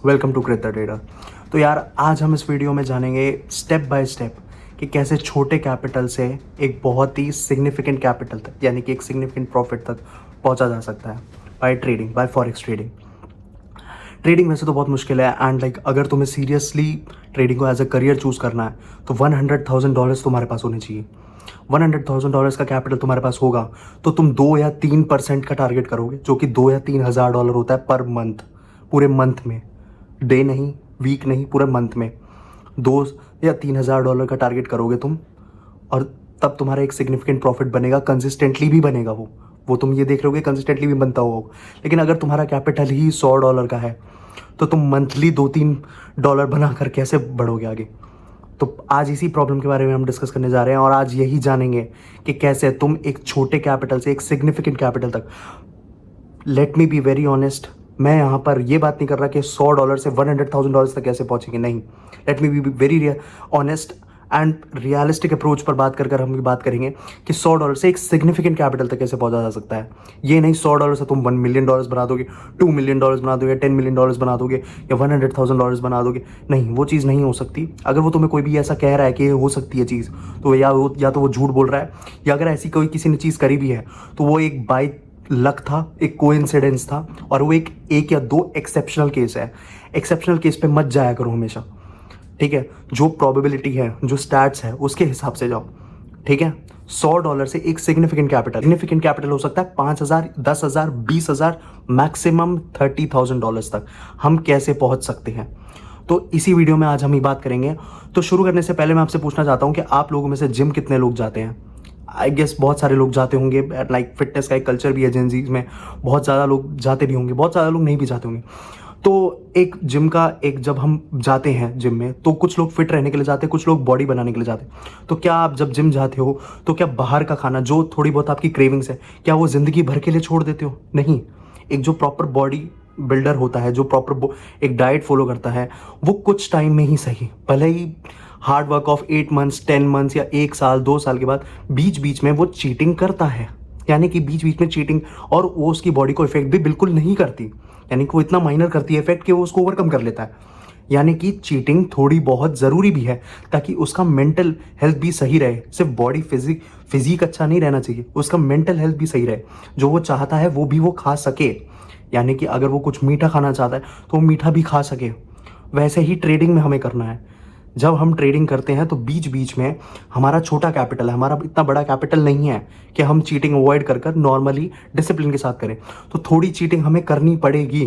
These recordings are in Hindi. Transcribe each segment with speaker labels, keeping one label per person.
Speaker 1: Welcome to create the trader. तो यार आज हम इस वीडियो में जानेंगे स्टेप बाय स्टेप कि कैसे छोटे कैपिटल से एक बहुत ही सिग्निफिकेंट कैपिटल तक यानी कि एक सिग्निफिकेंट प्रॉफिट तक पहुंचा जा सकता है by trading, by forex trading. Trading वैसे तो बहुत मुश्किल है एंड अगर तुम्हें सीरियसली ट्रेडिंग को एज अ करियर चूज़ करना है तो $100,000 तुम्हारे पास होने चाहिए। $100,000 का कैपिटल तुम्हारे पास होगा तो तुम 2 या 3% का टारगेट करोगे, जो कि $2 या 3,000 होता है पर मंथ, पूरे मंथ में, डे नहीं, वीक नहीं, पूरे मंथ में $2 या 3,000 का टारगेट करोगे तुम, और तब तुम्हारा एक सिग्निफिकेंट प्रॉफिट बनेगा, कंसिस्टेंटली भी बनेगा। वो तुम ये देख रहे होगे कंसिस्टेंटली भी बनता होगा। लेकिन अगर तुम्हारा कैपिटल ही $100 का है तो तुम मंथली $2-3 बनाकर कैसे बढ़ोगे आगे। तो आज इसी प्रॉब्लम के बारे में हम डिस्कस करने जा रहे हैं और आज यही जानेंगे कि कैसे तुम एक छोटे कैपिटल से एक सिग्निफिकेंट कैपिटल तक। Let me be very honest, मैं यहाँ पर ये बात नहीं कर रहा कि $100 से $100,000 तक कैसे पहुँचेंगे, नहीं। Let me be very honest and realistic approach पर बात कर हम बात करेंगे कि $100 से एक सिग्निफिकेंट कैपिटल तक कैसे पहुँचा जा सकता है। ये नहीं $100 से तुम $1 मिलियन बना दोगे, $2 मिलियन बना दोगे, $10 मिलियन बना दोगे या $100,000 बना दोगे। नहीं, वो चीज़ नहीं हो सकती। अगर वो तुम्हें कोई भी ऐसा कह रहा है कि ये हो सकती है चीज़, तो या तो वो झूठ बोल रहा है, या अगर ऐसी कोई किसी ने चीज़ करी भी है तो वो एक बाय लक था, एक कोइंसिडेंस था, और वो एक या दो एक्सेप्शनल केस है। एक्सेप्शनल केस पे मत जाया करो हमेशा, ठीक है। जो प्रोबेबिलिटी है, जो स्टैट्स है, उसके हिसाब से जाओ, ठीक है। $100 से एक सिग्निफिकेंट कैपिटल हो सकता है 5,000, 10,000, 20,000, मैक्सिमम $30,000 तक हम कैसे पहुंच सकते हैं। तो इसी वीडियो में आज हम ही बात करेंगे। तो शुरू करने से पहले मैं आपसे पूछना चाहता हूं कि आप लोगों में से जिम कितने लोग जाते हैं। आई गेस बहुत सारे लोग जाते होंगे, फिटनेस का एक कल्चर भी है जेन ज़ीज़ में, बहुत ज़्यादा लोग जाते भी होंगे, बहुत ज़्यादा लोग नहीं भी जाते होंगे। तो एक जिम का जब हम जाते हैं जिम में तो कुछ लोग फिट रहने के लिए जाते हैं, कुछ लोग बॉडी बनाने के लिए जाते हैं। तो क्या आप जब जिम जाते हो तो क्या बाहर का खाना, जो थोड़ी बहुत आपकी क्रेविंग्स है, क्या वो ज़िंदगी भर के लिए छोड़ देते हो? नहीं। एक जो प्रॉपर बॉडी बिल्डर होता है, जो प्रॉपर एक डाइट फॉलो करता है, वो कुछ टाइम में ही सही, भले ही hard work of 8 months, 10 months या 1 साल, 2 साल के बाद बीच बीच में वो चीटिंग करता है। यानी कि बीच बीच में चीटिंग, और वो उसकी बॉडी को इफेक्ट भी बिल्कुल नहीं करती, यानी कि वो इतना माइनर करती है इफेक्ट कि वो उसको ओवरकम कर लेता है। यानी कि चीटिंग थोड़ी बहुत ज़रूरी भी है ताकि उसका मेंटल हेल्थ भी सही रहे। सिर्फ बॉडी फिजिक अच्छा नहीं रहना चाहिए, उसका मेंटल हेल्थ भी सही रहे, जो वो चाहता है वो भी वो खा सके। यानी कि अगर वो कुछ मीठा खाना चाहता है तो वो मीठा भी खा सके। वैसे ही ट्रेडिंग में हमें करना है। जब हम ट्रेडिंग करते हैं तो बीच बीच में हमारा छोटा कैपिटल है, हमारा इतना बड़ा कैपिटल नहीं है कि हम चीटिंग अवॉइड कर नॉर्मली डिसिप्लिन के साथ करें। तो थोड़ी चीटिंग हमें करनी पड़ेगी।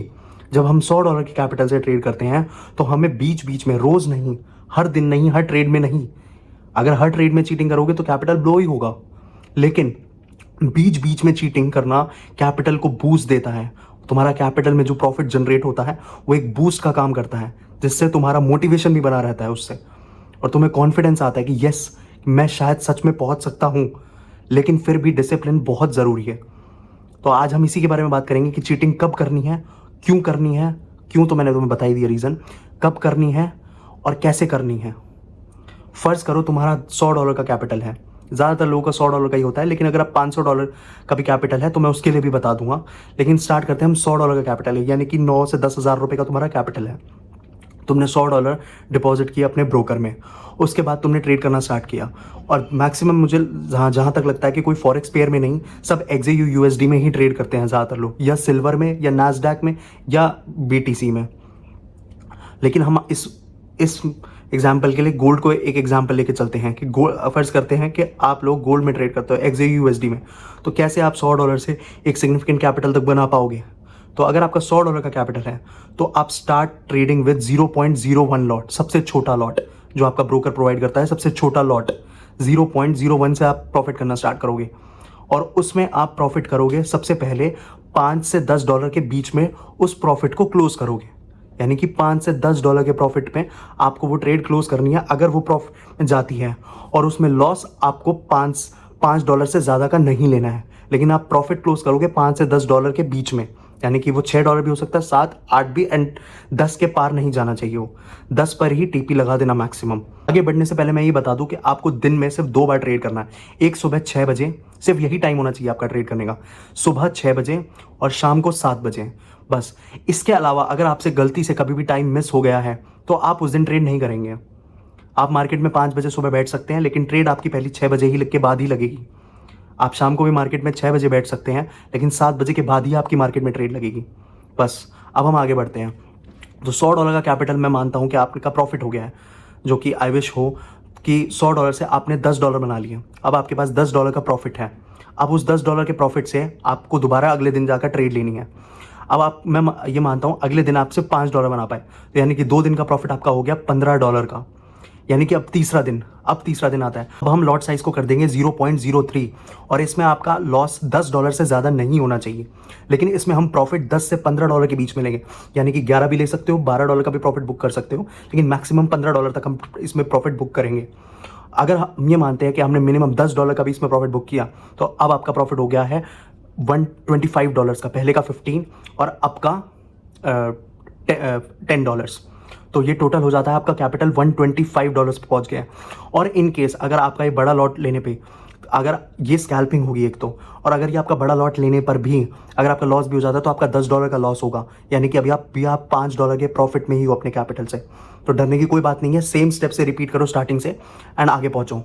Speaker 1: जब हम $100 के कैपिटल से ट्रेड करते हैं तो हमें बीच बीच में, रोज़ नहीं, हर दिन नहीं, हर ट्रेड में नहीं। अगर हर ट्रेड में चीटिंग करोगे तो कैपिटल ब्लो ही होगा, लेकिन बीच बीच में चीटिंग करना कैपिटल को बूस्ट देता है। तुम्हारा कैपिटल में जो प्रॉफिट जनरेट होता है वो एक बूस्ट का काम करता है, जिससे तुम्हारा मोटिवेशन भी बना रहता है उससे, और तुम्हें कॉन्फिडेंस आता है कि यस, मैं शायद सच में पहुंच सकता हूं। लेकिन फिर भी डिसिप्लिन बहुत ज़रूरी है। तो आज हम इसी के बारे में बात करेंगे कि चीटिंग कब करनी है, क्यों करनी है। क्यों तो मैंने तुम्हें बता ही दिया रीज़न, कब करनी है और कैसे करनी है। फ़र्ज़ करो तुम्हारा $100 का कैपिटल है, ज़्यादातर लोगों का $100 का ही होता है, लेकिन अगर आप $500 का भी कैपिटल है तो मैं उसके लिए भी बता दूंगा। लेकिन स्टार्ट करते हैं, हम $100 का कैपिटल है, यानी कि 9 से 10,000 रुपये का तुम्हारा कैपिटल है। तुमने $100 डिपॉजिट किया अपने ब्रोकर में, उसके बाद तुमने ट्रेड करना स्टार्ट किया, और मैक्सिमम मुझे जहाँ तक लगता है कि कोई फॉरेक्स पेयर में नहीं, सब XAU USD में ही ट्रेड करते हैं ज़्यादातर लोग, या सिल्वर में, या नास्डैक में, या BTC में। लेकिन हम इस एग्जाम्पल के लिए गोल्ड को एक एग्जाम्पल लेके चलते हैं कि फर्ज करते हैं कि आप लोग गोल्ड में ट्रेड करते हो, XAU USD में। तो कैसे आप $100 से एक सिग्निफिकेंट कैपिटल तक बना पाओगे? तो अगर आपका $100 का कैपिटल है तो आप स्टार्ट ट्रेडिंग विद 0.01 लॉट, सबसे छोटा लॉट जो आपका ब्रोकर प्रोवाइड करता है, सबसे छोटा लॉट 0.01 से आप प्रॉफिट करना स्टार्ट करोगे, और उसमें आप प्रॉफिट करोगे सबसे पहले $5 से $10 के बीच में, उस प्रॉफिट को क्लोज करोगे। यानी कि $5 से $10 के प्रॉफिट में आपको वो ट्रेड क्लोज करनी है। अगर वो प्रॉफिट में जाती है और उसमें लॉस आपको $5 से ज़्यादा का नहीं लेना है, लेकिन आप प्रॉफिट क्लोज करोगे $5 से $10 के बीच में, यानी कि वो $6 भी हो सकता है, 7, 8 भी, एंड 10 के पार नहीं जाना चाहिए। वो 10 पर ही टीपी लगा देना मैक्सिमम। आगे बढ़ने से पहले मैं ये बता दूं कि आपको दिन में सिर्फ 2 बार ट्रेड करना है। एक सुबह 6 बजे, सिर्फ यही टाइम होना चाहिए आपका ट्रेड करने का, सुबह 6 बजे और शाम को 7 बजे। बस। इसके अलावा अगर आपसे गलती से कभी भी टाइम मिस हो गया है तो आप उस दिन ट्रेड नहीं करेंगे। आप मार्केट में 5 बजे सुबह बैठ सकते हैं, लेकिन ट्रेड आपकी पहली 6 बजे ही के बाद ही लगेगी। आप शाम को भी मार्केट में 6 बजे बैठ सकते हैं, लेकिन 7 बजे के बाद ही आपकी मार्केट में ट्रेड लगेगी। बस। अब हम आगे बढ़ते हैं। तो $100 का कैपिटल मैं मानता हूं कि आपका प्रॉफिट हो गया है, जो कि आई विश हो कि $100 से आपने $10 बना लिए। अब आपके पास $10 का प्रॉफिट है। अब उस $10 के प्रॉफिट से आपको दोबारा अगले दिन जाकर ट्रेड लेनी है। अब मैं ये मानता हूं अगले दिन आपसे $5 बना पाए, तो यानी कि 2 दिन का प्रॉफिट आपका हो गया $15 का। यानी कि अब तीसरा दिन आता है। अब हम लॉट साइज को कर देंगे 0.03, और इसमें आपका लॉस $10 से ज़्यादा नहीं होना चाहिए, लेकिन इसमें हम प्रॉफिट $10 से $15 के बीच में लेंगे। यानी कि 11 भी ले सकते हो, $12 का भी प्रॉफिट बुक कर सकते हो, लेकिन मैक्सिमम $15 तक हम इसमें प्रॉफिट बुक करेंगे। अगर हम ये मानते हैं कि हमने मिनिमम $10 का भी इसमें प्रॉफिट बुक किया, तो अब आपका प्रॉफिट हो गया है $125 का। पहले का 15 और अब का $10। तो ये टोटल हो जाता है आपका कैपिटल $125 पे पहुंच गया है। और इन केस अगर आपका ये बड़ा लॉट लेने पे, अगर ये स्कैल्पिंग होगी एक तो, और अगर ये आपका बड़ा लॉट लेने पर भी अगर आपका लॉस भी हो जाता है, तो आपका $10 का लॉस होगा। यानी कि अभी आप $5 के प्रॉफिट में ही हो अपने कैपिटल से। तो डरने की कोई बात नहीं है, सेम स्टेप से रिपीट करो स्टार्टिंग से एंड आगे पहुंचो।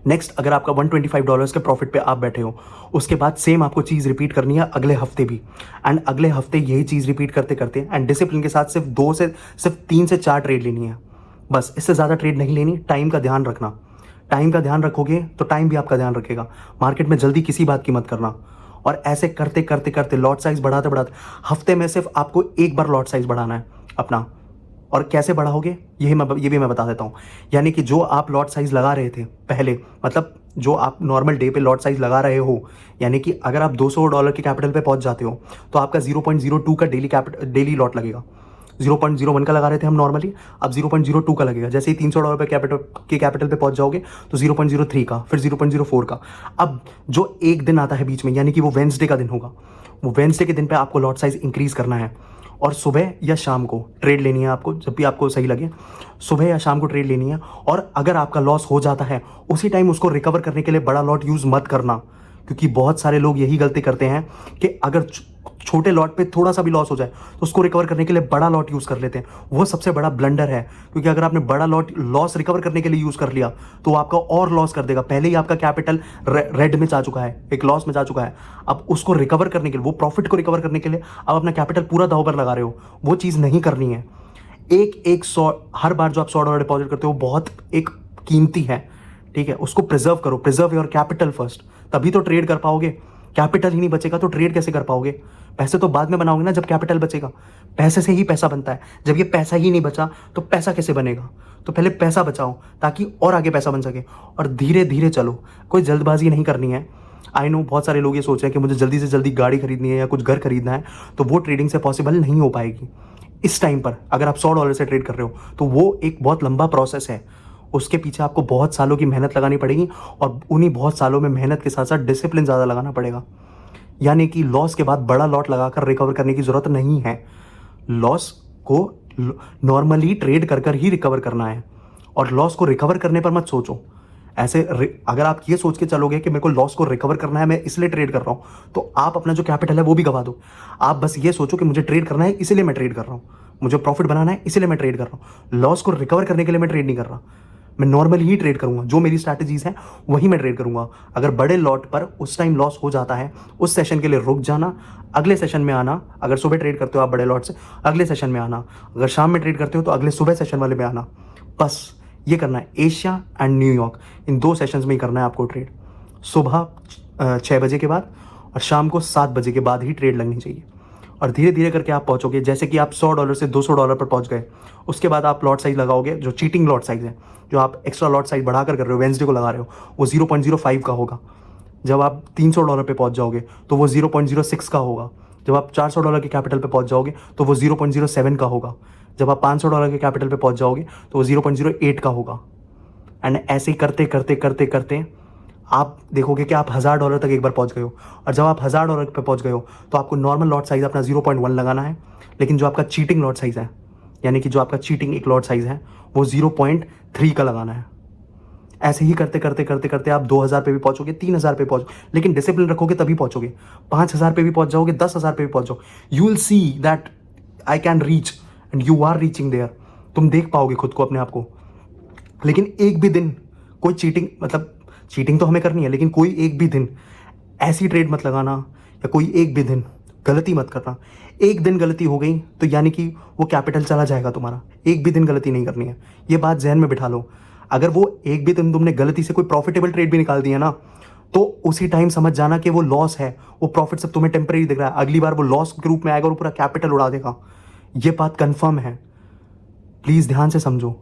Speaker 1: नेक्स्ट, अगर आपका $125 के प्रॉफिट पे आप बैठे हो, उसके बाद सेम आपको चीज़ रिपीट करनी है अगले हफ्ते भी, एंड अगले हफ्ते यही चीज़ रिपीट करते करते एंड डिसिप्लिन के साथ सिर्फ 3 से 4 ट्रेड लेनी है। बस, इससे ज़्यादा ट्रेड नहीं लेनी। टाइम का ध्यान रखना। टाइम का ध्यान रखोगे तो टाइम भी आपका ध्यान रखेगा। मार्केट में जल्दी किसी बात की मत करना। और ऐसे करते करते करते लॉट साइज बढ़ाते बढ़ाते हफ्ते में सिर्फ आपको एक बार लॉट साइज बढ़ाना है अपना। और कैसे बढ़ाओगे ये भी मैं बता देता हूँ। यानी कि जो आप लॉट साइज लगा रहे थे पहले, मतलब जो आप नॉर्मल डे पे लॉट साइज लगा रहे हो, यानी कि अगर आप $200 के कैपिटल पे पहुंच जाते हो, तो आपका 0.02 का डेली लॉट लगेगा। 0.01 का लगा रहे थे हम नॉर्मली, अब 0.02 का लगेगा। जैसे ही $300 पे कैपिटल पे पहुंच जाओगे तो 0.03 का, फिर 0.04 का। अब जो एक दिन आता है बीच में, यानी कि वो वेंसडे का दिन होगा, वो वेंसडे के दिन पे आपको लॉट साइज इंक्रीज करना है और सुबह या शाम को ट्रेड लेनी है आपको, जब भी आपको सही लगे सुबह या शाम को ट्रेड लेनी है। और अगर आपका लॉस हो जाता है उसी टाइम उसको रिकवर करने के लिए बड़ा लॉट यूज़ मत करना, क्योंकि बहुत सारे लोग यही गलती करते हैं कि अगर छोटे लॉट पे थोड़ा सा भी लॉस हो जाए तो उसको रिकवर करने के लिए बड़ा लॉट यूज़ कर लेते हैं। वो सबसे बड़ा ब्लंडर है, क्योंकि अगर आपने बड़ा लॉस रिकवर करने के लिए यूज़ कर लिया तो वो आपका और लॉस कर देगा। पहले ही आपका कैपिटल रेड में जा चुका है, एक लॉस में जा चुका है। अब उसको रिकवर करने के लिए, वो प्रॉफिट को रिकवर करने के लिए आप अपना कैपिटल पूरा दांव पर लगा रहे हो। वो चीज़ नहीं करनी है। हर बार जो आप $100 डिपॉजिट करते हो बहुत एक कीमती है, ठीक है। उसको प्रिजर्व करो, प्रिजर्व योर कैपिटल फर्स्ट, तभी तो ट्रेड कर पाओगे। कैपिटल ही नहीं बचेगा तो ट्रेड कैसे कर पाओगे? पैसे तो बाद में बनाओगे ना, जब कैपिटल बचेगा। पैसे से ही पैसा बनता है। जब ये पैसा ही नहीं बचा तो पैसा कैसे बनेगा? तो पहले पैसा बचाओ ताकि और आगे पैसा बन सके, और धीरे धीरे चलो। कोई जल्दबाजी नहीं करनी है। आई नो बहुत सारे लोग ये सोच रहे हैं कि मुझे जल्दी से जल्दी गाड़ी खरीदनी है या कुछ घर खरीदना है, तो वो ट्रेडिंग से पॉसिबल नहीं हो पाएगी इस टाइम पर। अगर आप $100 से ट्रेड कर रहे हो तो वो एक बहुत लंबा प्रोसेस है। उसके पीछे आपको बहुत सालों की मेहनत लगानी पड़ेगी, और उन्हीं बहुत सालों में मेहनत के साथ साथ डिसिप्लिन ज़्यादा लगाना पड़ेगा। यानी कि लॉस के बाद बड़ा लॉट लगाकर रिकवर करने की ज़रूरत नहीं है। लॉस को नॉर्मली ट्रेड कर कर ही रिकवर करना है, और लॉस को रिकवर करने पर मत सोचो। ऐसे अगर आप ये सोच के चलोगे कि मेरे को लॉस को रिकवर करना है, मैं इसलिए ट्रेड कर रहा हूँ, तो आप अपना जो कैपिटल है वो भी गवा दो। आप बस ये सोचो कि मुझे ट्रेड करना है इसलिए मैं ट्रेड कर रहा हूँ, मुझे प्रॉफिट बनाना है इसलिए मैं ट्रेड कर रहा हूँ। लॉस को रिकवर करने के लिए मैं ट्रेड नहीं कर रहा। मैं नॉर्मली ही ट्रेड करूंगा, जो मेरी स्ट्रैटेजीज हैं वही मैं ट्रेड करूंगा। अगर बड़े लॉट पर उस टाइम लॉस हो जाता है, उस सेशन के लिए रुक जाना, अगले सेशन में आना। अगर सुबह ट्रेड करते हो आप बड़े लॉट से, अगले सेशन में आना। अगर शाम में ट्रेड करते हो तो अगले सुबह सेशन वाले में आना। बस ये करना है। Asia and New York, in 2 sessions में ही करना है आपको ट्रेड। सुबह 6 बजे के बाद और शाम को 7 बजे के बाद ही ट्रेड लगनी चाहिए। और धीरे धीरे करके आप पहुंचोगे। जैसे कि आप $100 से $200 पर पहुंच गए, उसके बाद आप लॉट साइज लगाओगे, जो चीटिंग लॉट साइज है, जो आप एक्स्ट्रा लॉट साइज बढ़ाकर कर रहे हो, वेंसडे को लगा रहे हो, वो 0.05 का होगा। जब आप $300 पे पहुंच जाओगे तो वो 0.06 का होगा। जब आप $400 के कैपिटल पे पहुंच जाओगे तो वो 0.07 का होगा। जब आप $500 के कैपिटल पे पहुंच जाओगे तो वो 0.08 का होगा। एंड ऐसे ही करते करते करते करते आप देखोगे कि आप $1000 तक एक बार पहुंच गए हो। और जब आप $1000 पे पहुंच गए हो तो आपको नॉर्मल लॉट साइज अपना 0.1 लगाना है, लेकिन जो आपका चीटिंग लॉट साइज है, यानी कि जो आपका चीटिंग एक लॉट साइज है, वो 0.3 का लगाना है। ऐसे ही करते करते करते करते आप 2,000 पे भी पहुंचोगे, 3,000 पे पहुंचोगे, लेकिन डिसिप्लिन रखोगे तभी पहुंचोगे। 5,000 पे भी पहुंच जाओगे, 10,000 पे भी पहुंच जाओ, you will see that I can reach and you are reaching there. तुम देख पाओगे खुद को, अपने आप को। लेकिन एक भी दिन कोई चीटिंग, मतलब चीटिंग तो हमें करनी है, लेकिन कोई एक भी दिन ऐसी ट्रेड मत लगाना, या कोई एक भी दिन गलती मत करना। एक दिन गलती हो गई तो यानी कि वो कैपिटल चला जाएगा तुम्हारा। एक भी दिन गलती नहीं करनी है, ये बात जहन में बिठा लो। अगर वो एक भी दिन तुमने गलती से कोई प्रॉफिटेबल ट्रेड भी निकाल दिया ना, तो उसी टाइम समझ जाना कि वो लॉस है, वो प्रॉफिट सब तुम्हें टेम्परेरी दिख रहा है, अगली बार वो लॉस के रूप में आएगा और वो पूरा कैपिटल उड़ा देगा। ये बात कंफर्म है, प्लीज ध्यान से समझो।